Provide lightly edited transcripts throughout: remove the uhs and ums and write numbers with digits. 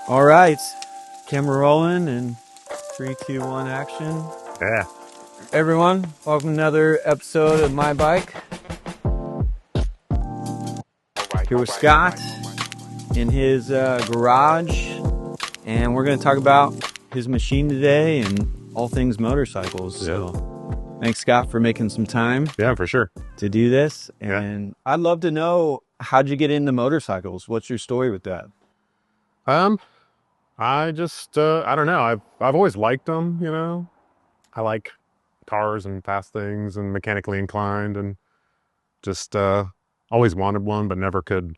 All right, camera rolling and 3, 2, 1, action. Yeah. Everyone, welcome to another episode of My Bike. Here with Scott in his garage, and we're going to talk about his machine today and all things motorcycles. So, thanks Scott for making some time. Yeah, for sure. To do this, and I'd love to know, how'd you get into motorcycles? What's your story with that? I just I don't know. I've always liked them, you know. I like cars and fast things and mechanically inclined, and just always wanted one but never could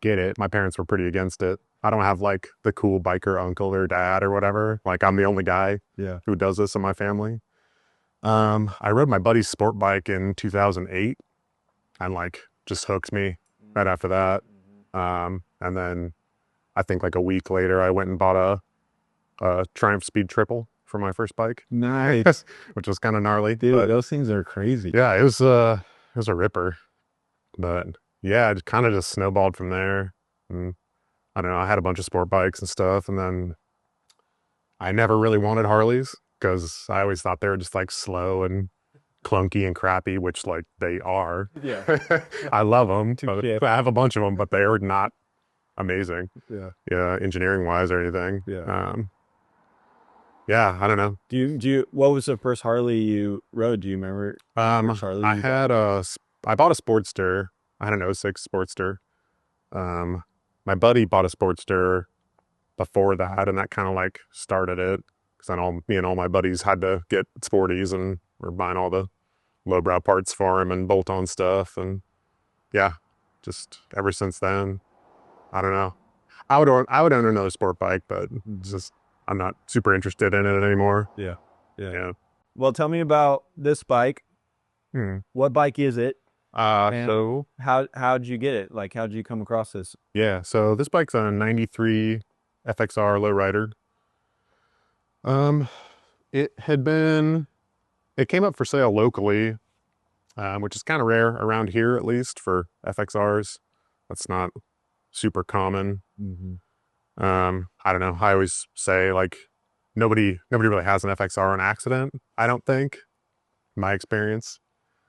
get it. My parents were pretty against it. I don't have like the cool biker uncle or dad or whatever. Like I'm the only guy who does this in my family. I rode my buddy's sport bike in 2008 and like just hooked me right after that. And then I think like a week later, I went and bought a Triumph Speed Triple for my first bike. Nice. Which was kind of gnarly. Dude, but those things are crazy. yeah, it was a ripper. But yeah, it kind of just snowballed from there. And I don't know, I had a bunch of sport bikes and stuff, and then I never really wanted Harleys because I always thought they were just like slow and clunky and crappy, which like they are. Yeah. I love them. Touché. I have a bunch of them, but they are not amazing. Yeah. Engineering wise or anything. Yeah. Yeah, I don't know. What was the first Harley you rode? Do you remember? First Harley I you had I bought a Sportster. I had an '06 Sportster. My buddy bought a Sportster before that, and that kind of like started it, because I know me and all my buddies had to get sporties, and we're buying all the lowbrow parts for him and bolt-on stuff, and yeah, just ever since then, I don't know. I would own another sport bike, but it's just I'm not super interested in it anymore. Yeah. Well, tell me about this bike. What bike is it? And So how'd you get it? Like, how'd you come across this? yeah, so this bike's a '93 FXR Lowrider. Um, it came up for sale locally, which is kind of rare around here, at least for FXRs. That's not super common. I don't know. I always say like nobody really has an FXR on accident, I don't think, in my experience.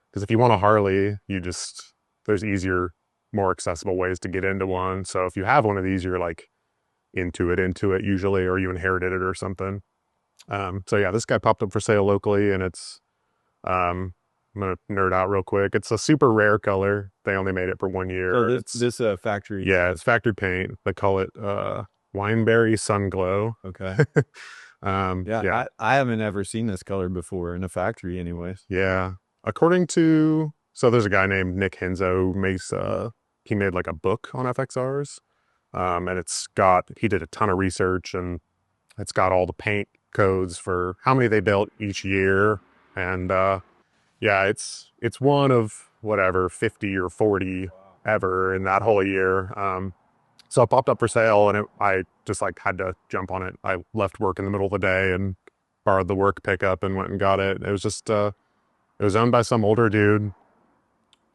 Because if you want a Harley, there's easier, more accessible ways to get into one. So if you have one of these, you're like into it usually, or you inherited it or something. So yeah, this guy popped up for sale locally, and it's, I'm gonna nerd out real quick. It's a super rare color. They only made it for 1 year. So this factory. Yeah, it's factory paint. They call it Wineberry Sun Glow. Okay. Yeah. I haven't ever seen this color before in a factory anyways. Yeah. So there's a guy named Nick Henzo who makes, he made like a book on FXRs. And he did a ton of research, and it's got all the paint codes for how many they built each year. And, yeah, it's one of whatever, 50 or 40 ever in that whole year. So it popped up for sale, and I just like had to jump on it. I left work in the middle of the day and borrowed the work pickup and went and got it. It was just, it was owned by some older dude.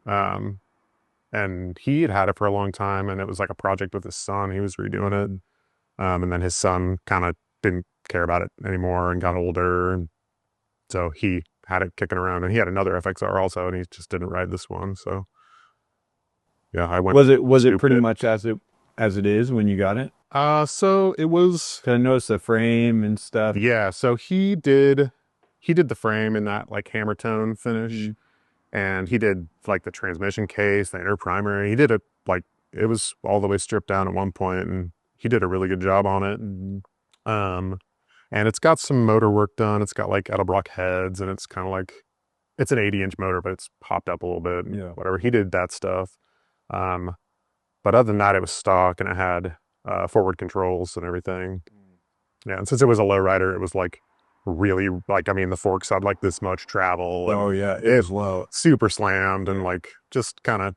And he had it for a long time, and it was like a project with his son. He was redoing it. And then his son kind of didn't care about it anymore and got older. And so he had it kicking around, and he had another FXR also, and he just didn't ride this one. So yeah, I went. Was it pretty much as it is when you got it? So it was. 'Cause I noticed the frame and stuff. Yeah, so he did the frame in that like hammer tone finish, and he did like the transmission case, the inner primary. He did it like it was all the way stripped down at one point, and he did a really good job on it. And it's got some motor work done. It's got like Edelbrock heads, and it's kind of like it's an 80-inch motor, but it's popped up a little bit. Yeah. Whatever. He did that stuff. But other than that, it was stock, and it had forward controls and everything. Yeah, and since it was a lowrider, it was like really like, I mean, the forks had like this much travel. Oh yeah, it was low. Super slammed, and like just kind of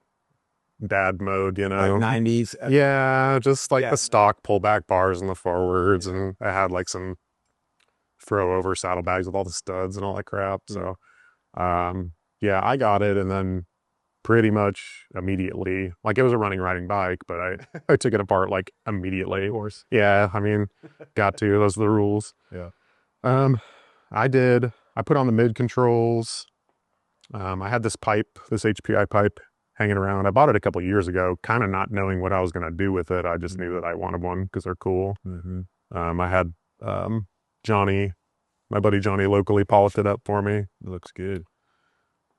dad mode, you know. Like 90s. Yeah, just like Yeah. the stock pullback bars in the forwards, and it had like some throw over saddlebags with all the studs and all that crap. So, yeah, I got it, and then pretty much immediately. Like, it was a running, riding bike, but I took it apart like immediately. Of course. Yeah, I mean, got to. Those are the rules. Yeah. Um, I put on the mid controls. I had this pipe, this HPI pipe hanging around. I bought it a couple years ago, kind of not knowing what I was going to do with it. I just knew that I wanted one because they're cool. I had Johnny, my buddy Johnny, locally polished it up for me. It looks good.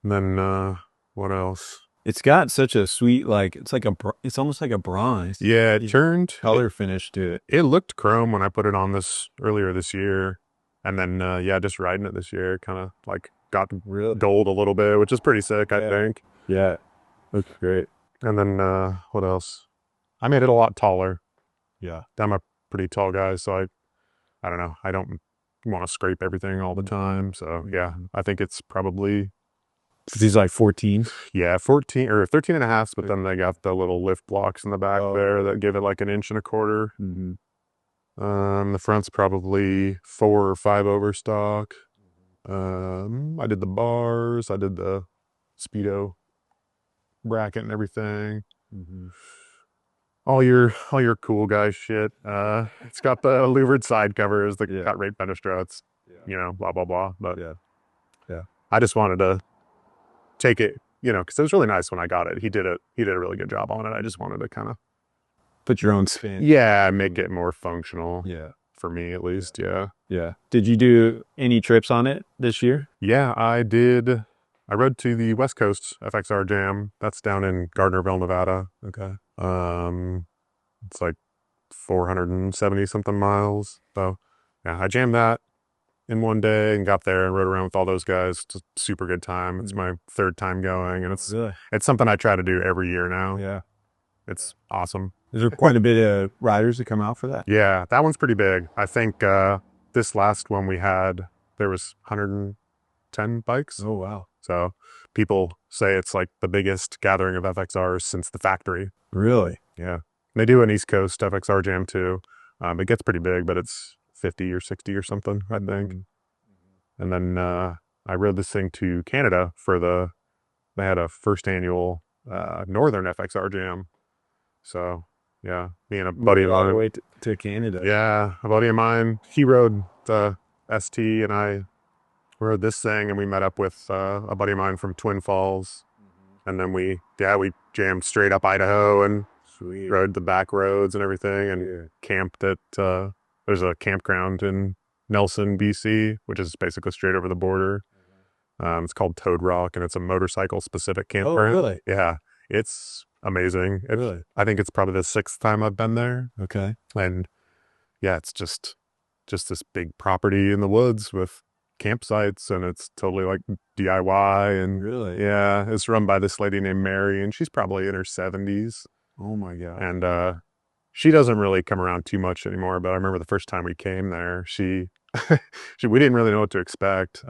And then what else? It's got such a sweet, like, it's almost like a bronze. Yeah, it turned color finish to it. It looked chrome when I put it on this earlier this year. And then, yeah, just riding it this year, kind of like got gold a little bit, which is pretty sick, I think. Yeah, looks great. And then, what else? I made it a lot taller. Yeah. I'm a pretty tall guy, so I don't know. I don't want to scrape everything all the time. So, yeah, I think it's probably... These like 14? Yeah, 14 or 13 and a half, but then they got the little lift blocks in the back there that give it like 1.25 inches. The front's probably 4 or 5 overstock. I did the bars, I did the speedo bracket and everything. All your cool guy shit. It's got the louvered side covers, the cut rate fender struts, you know, blah blah blah. But yeah, I just wanted to take it, you know, because it was really nice when I got it. He did a really good job on it. I just wanted to kind of put your own spin. Yeah, make it more functional. Yeah. For me, at least. Yeah. Yeah. Did you do any trips on it this year? Yeah, I did. I rode to the West Coast FXR Jam. That's down in Gardnerville, Nevada. Okay. It's like 470 something miles. So yeah, I jammed that in one day and got there and rode around with all those guys. It's a super good time. It's my 3rd time going, and it's something I try to do every year now. Yeah. It's awesome. Is there quite a bit of riders that come out for that? Yeah, that one's pretty big. I think this last one we had, there was 110 bikes. Oh, wow. So people say it's like the biggest gathering of FXRs since the factory. Really? Yeah. They do an East Coast FXR Jam too. It gets pretty big, but it's 50 or 60 or something, I think. And then I rode this thing to Canada they had a first annual Northern FXR Jam. So yeah, me and a buddy of mine. All the way to Canada. Yeah, a buddy of mine. He rode the ST, and I rode this thing, and we met up with a buddy of mine from Twin Falls, and then we jammed straight up Idaho and rode the back roads and everything, and camped at there's a campground in Nelson, BC, which is basically straight over the border. It's called Toad Rock, and it's a motorcycle specific campground. Oh, really? Yeah, it's amazing. Really? I think it's probably the 6th time I've been there. Okay. And yeah, it's just this big property in the woods with campsites, and it's totally like DIY. And really, yeah, it's run by this lady named Mary, and she's probably in her 70s. Oh my God. And she doesn't really come around too much anymore, but I remember the first time we came there, we didn't really know what to expect.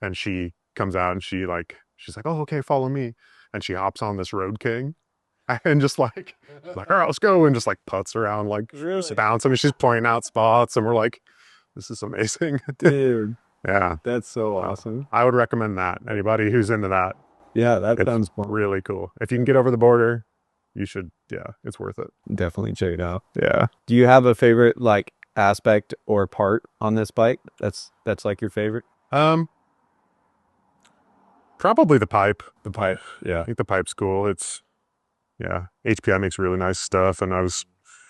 And she comes out and she's like, oh, okay, follow me. And she hops on this Road King and just like, all right, let's go. And just like putts around, like bouncing. And she's pointing out spots. And we're like, this is amazing. Dude. Yeah. That's so awesome. I would recommend that. Anybody who's into that. Yeah, that sounds fun. Really cool. If you can get over the border, you should, it's worth it. Definitely check it out. Yeah. Do you have a favorite like aspect or part on this bike that's like your favorite? Probably the pipe. The pipe. Yeah. I think the pipe's cool. HPI makes really nice stuff, and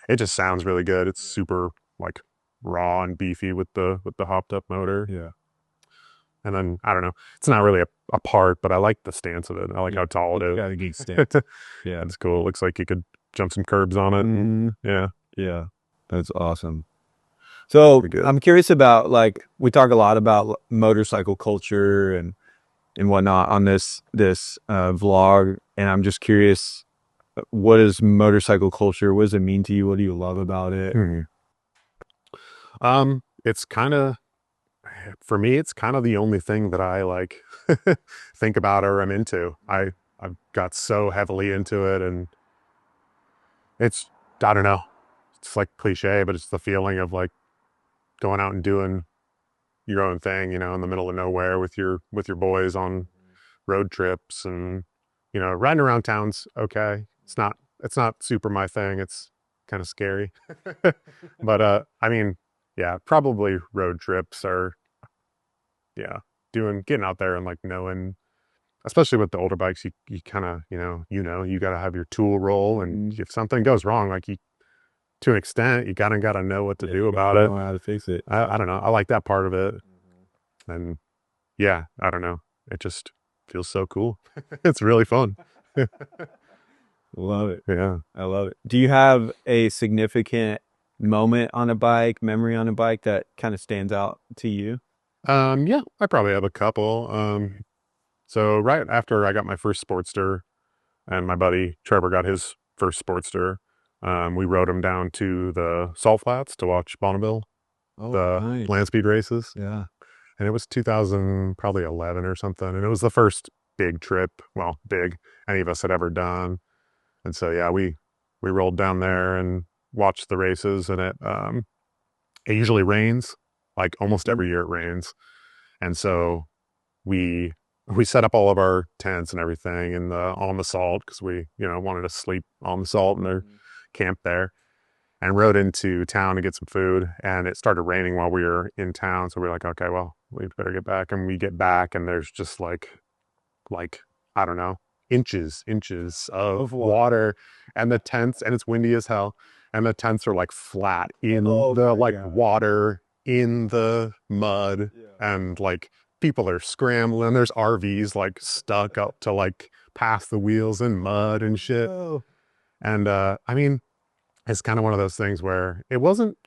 it just sounds really good. It's super like raw and beefy with the hopped up motor. Yeah. And then I don't know, it's not really a part, but I like the stance of it. I like how tall it is. Got a geek stance. Yeah. It's cool. It looks like you could jump some curbs on it. Yeah. Yeah. That's awesome. So I'm curious about, like, we talk a lot about motorcycle culture and whatnot on this vlog, and I'm just curious, what is motorcycle culture? What does it mean to you? What do you love about it? It's kind of, for me, it's kind of the only thing that I like think about or I'm into. I've got so heavily into it, and it's, I don't know, it's like cliche, but it's the feeling of like going out and doing your own thing, you know, in the middle of nowhere with your boys on road trips, and you know, riding around town's okay. It's not super my thing. It's kind of scary. But I mean, yeah, probably road trips are, yeah, getting out there and like knowing, especially with the older bikes, you kind of, you got to have your tool roll, and if something goes wrong, like you, to an extent, you gotta know what to do about it. Know how to fix it. I don't know. I like that part of it. And yeah, I don't know. It just feels so cool. It's really fun. Love it. Yeah. I love it. Do you have a significant moment on a bike, memory on a bike that kind of stands out to you? Yeah, I probably have a couple. So right after I got my first Sportster and my buddy Trevor got his first Sportster, we rode him down to the Salt Flats to watch Bonneville, the Nice. land speed races. Yeah. And it was 2000, probably 11 or something. And it was the first big trip, well, big any of us had ever done. And so, yeah, we rolled down there and watched the races, and it usually rains, like almost every year it rains. And so we set up all of our tents and everything in on the salt, because we, wanted to sleep on the salt and their camp there, and rode into town to get some food. And it started raining while we were in town. So we are like, okay, well, we better get back. And we get back, and there's just like, I don't know, inches of water, and the tents, and it's windy as hell. And the tents are like flat in the like water, in the mud. And like people are scrambling. There's RVs like stuck up to like past the wheels in mud and shit. And I mean, it's kind of one of those things where it wasn't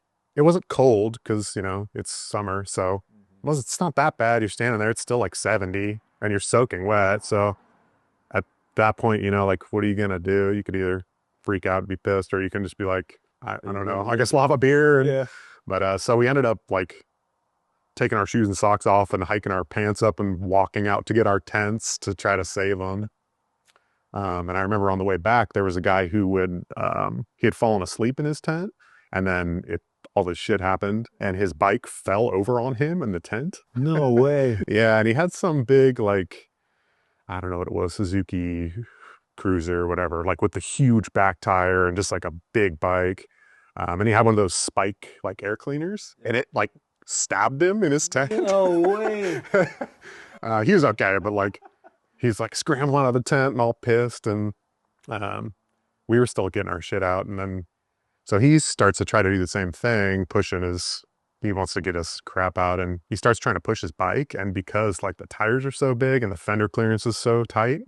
cold, because it's summer, so it's not that bad. You're standing there, it's still like 70 and you're soaking wet. So at that point, like, what are you gonna do? You could either freak out and be pissed, or you can just be like, I don't know, I guess we'll have a beer. And, but so we ended up like taking our shoes and socks off and hiking our pants up and walking out to get our tents to try to save them. And I remember on the way back, there was a guy who he had fallen asleep in his tent, and then all this shit happened, and his bike fell over on him in the tent. No way. Yeah, and he had some big, like, I don't know what it was, Suzuki Cruiser or whatever, like with the huge back tire and just like a big bike. And he had one of those spike like air cleaners, and it like stabbed him in his tent. No way. He was okay, but like, he's like scrambling out of the tent and all pissed, and we were still getting our shit out. And then, so he starts to try to do the same thing, he wants to get his crap out, and he starts trying to push his bike. And because like the tires are so big and the fender clearance is so tight,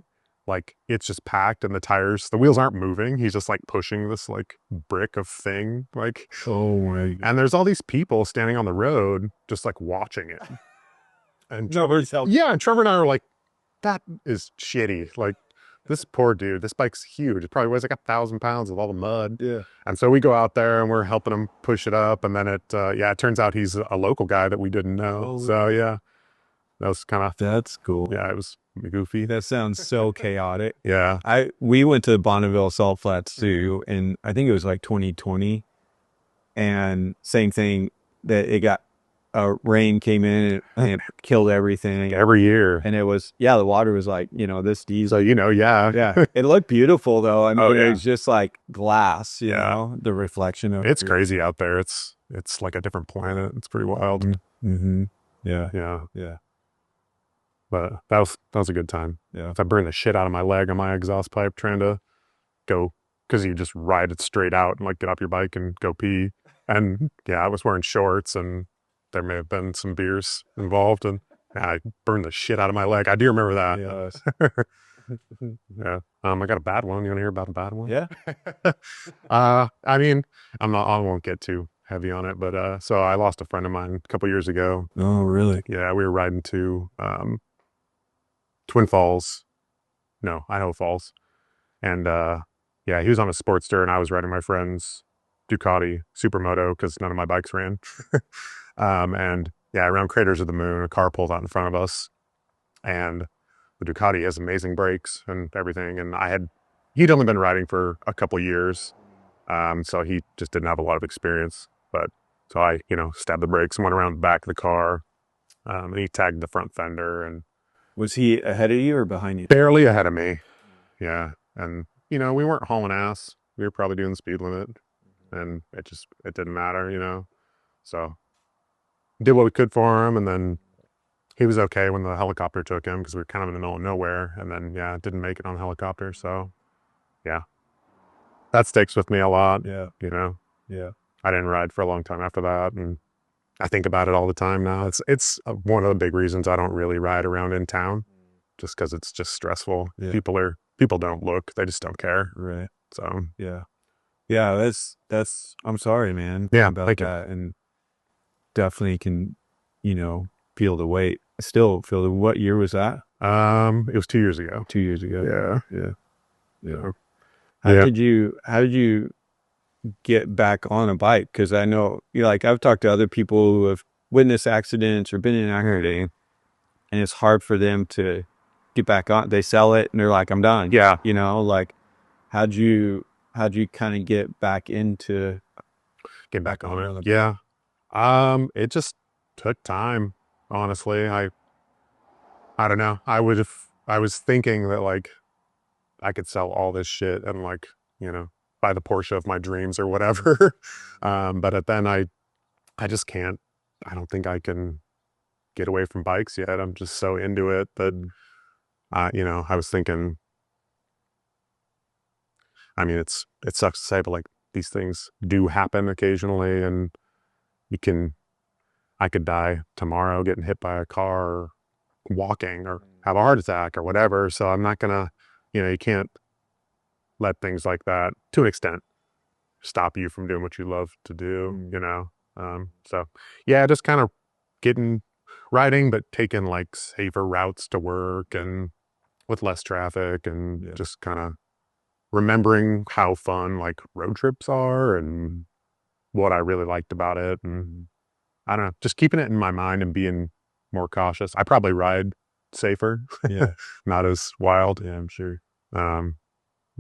like it's just packed, and the wheels aren't moving. He's just like pushing this like brick of thing, like, oh my God. And there's all these people standing on the road just like watching it. And nobody's helping. Yeah, and Trevor and I were like, that is shitty. Like, this poor dude, this bike's huge. It probably weighs like 1,000 pounds with all the mud. Yeah. And so we go out there and we're helping him push it up. And then it turns out he's a local guy that we didn't know. Oh, so yeah, that was kind of, that's cool. Yeah, it was goofy. That sounds so chaotic. Yeah. We went to Bonneville Salt Flats too, and I think it was like 2020, and same thing, that it got rain came in and it killed everything every year. And it was, the water was like, this deep. So, yeah. It looked beautiful though. I mean, yeah. it was just like glass, you know, the reflection of it's crazy out there. It's like a different planet. It's pretty wild. Mm-hmm. Yeah. Yeah. But that was a good time. Yeah. I burned the shit out of my leg on my exhaust pipe trying to go, because you just ride it straight out and like get off your bike and go pee. And I was wearing shorts, and there may have been some beers involved, and I burned the shit out of my leg. I do remember that. Yeah. I got a bad one. You want to hear about a bad one? Yeah. I mean, I won't get too heavy on it, but so I lost a friend of mine a couple years ago. Oh, really? Yeah, we were riding to Idaho Falls, and he was on a Sportster, and I was riding my friend's Ducati Supermoto, because none of my bikes ran. And around Craters of the Moon, a car pulled out in front of us, and the Ducati has amazing brakes and everything. And he'd only been riding for a couple years, so he just didn't have a lot of experience. But so I, stabbed the brakes and went around the back of the car, and he tagged the front fender. And was he ahead of you or behind you? Barely ahead of me. Yeah. And, you know, we weren't hauling ass. We were probably doing the speed limit, and it didn't matter, you know? So did what we could for him. And then he was okay when the helicopter took him, because we were kind of in the middle of nowhere. And then, yeah, didn't make it on the helicopter. So yeah, that sticks with me a lot. Yeah. You know, Yeah. I didn't ride for a long time after that. And I think about it all the time now. It's one of the big reasons I don't really ride around in town, just because it's just stressful. Yeah. People don't look, they just don't care. Right. So Yeah. Yeah. That's, I'm sorry, man. Yeah, About thank you. that. And definitely can, you know, feel the weight. I still feel the, what year was that? It was 2 years ago. 2 years ago. Yeah. Yeah. Yeah. How did you get back on a bike? Because I know, you know, like I've talked to other people who have witnessed accidents or been in an accident, and it's hard for them to get back on. They sell it and they're like, I'm done. Yeah. You know, like how'd you kind of get back into Get back on it? Yeah. It just took time, honestly. I don't know. I was thinking that, like, I could sell all this shit and, like, you know, buy the Porsche of my dreams or whatever. But then I just can't. I don't think I can get away from bikes yet. I'm just so into it that, you know, I was thinking, I mean, it sucks to say, but like, these things do happen occasionally, and I could die tomorrow getting hit by a car, or walking, or have a heart attack or whatever. So I'm not gonna, you know, you can't let things like that, to an extent, stop you from doing what you love to do, you know? So yeah, just kind of riding, but taking like safer routes to work and with less traffic, and just kind of remembering how fun like road trips are and what I really liked about it. And I don't know, just keeping it in my mind and being more cautious. I probably ride safer. Yeah. Not as wild. Yeah, I'm sure.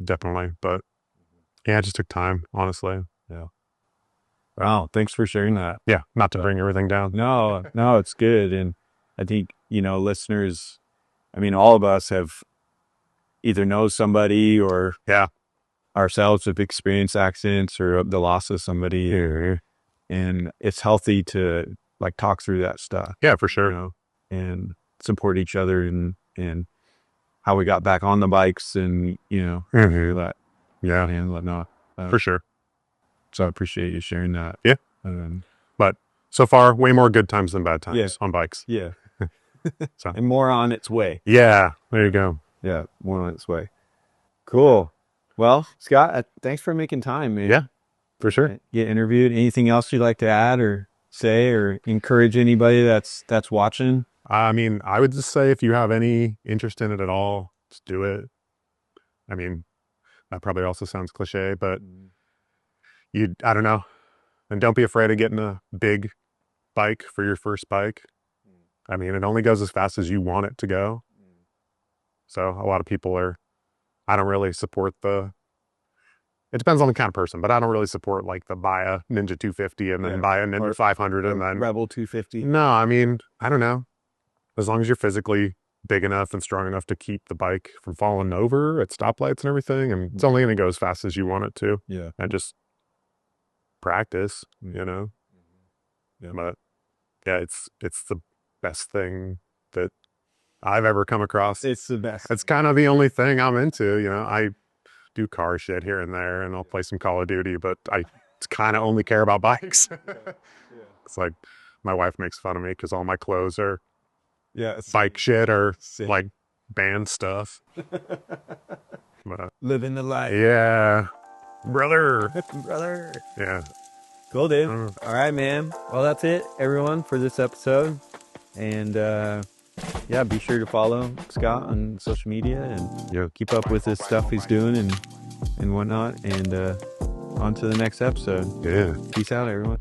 Definitely. But yeah, it just took time, honestly. Yeah. Wow. Thanks for sharing that. Yeah. Not to bring everything down. No, it's good. And I think, you know, listeners, I mean, all of us have either know somebody or ourselves have experienced accidents or the loss of somebody, and it's healthy to like talk through that stuff. Yeah, for sure. You know, and support each other and how we got back on the bikes, and, you know, that. Yeah. And whatnot. For sure. So I appreciate you sharing that. Yeah. But so far, way more good times than bad times. Yeah. On bikes. Yeah. So. And more on its way. Yeah. There you go. Yeah. More on its way. Cool. Well, Scott, thanks for making time, man. Yeah, for sure. Get interviewed. Anything else you'd like to add or say or encourage anybody that's watching? I mean, I would just say, if you have any interest in it at all, just do it. I mean, that probably also sounds cliche, but I don't know. And don't be afraid of getting a big bike for your first bike. I mean, it only goes as fast as you want it to go. So a lot of people I don't really support it depends on the kind of person, but I don't really support like the buy a Ninja 250 and then buy a Ninja 500 and then Rebel 250. No, I mean, I don't know. As long as you're physically big enough and strong enough to keep the bike from falling over at stoplights and everything, and it's only going to go as fast as you want it to. Yeah. And just practice, you know. Yeah. But yeah, it's the best thing that I've ever come across. It's the best. It's kind of the only thing I'm into, you know. I do car shit here and there, and I'll play some Call of Duty, but I kind of only care about bikes. It's like my wife makes fun of me because all my clothes are bike shit or like band stuff. But, living the life. Yeah, brother. Yeah. Cool, dude. All right, man. Well, that's it, everyone, for this episode. And yeah, be sure to follow Scott on social media and, you know, keep up with his stuff he's doing and whatnot. And on to the next episode. Yeah. Peace out, everyone.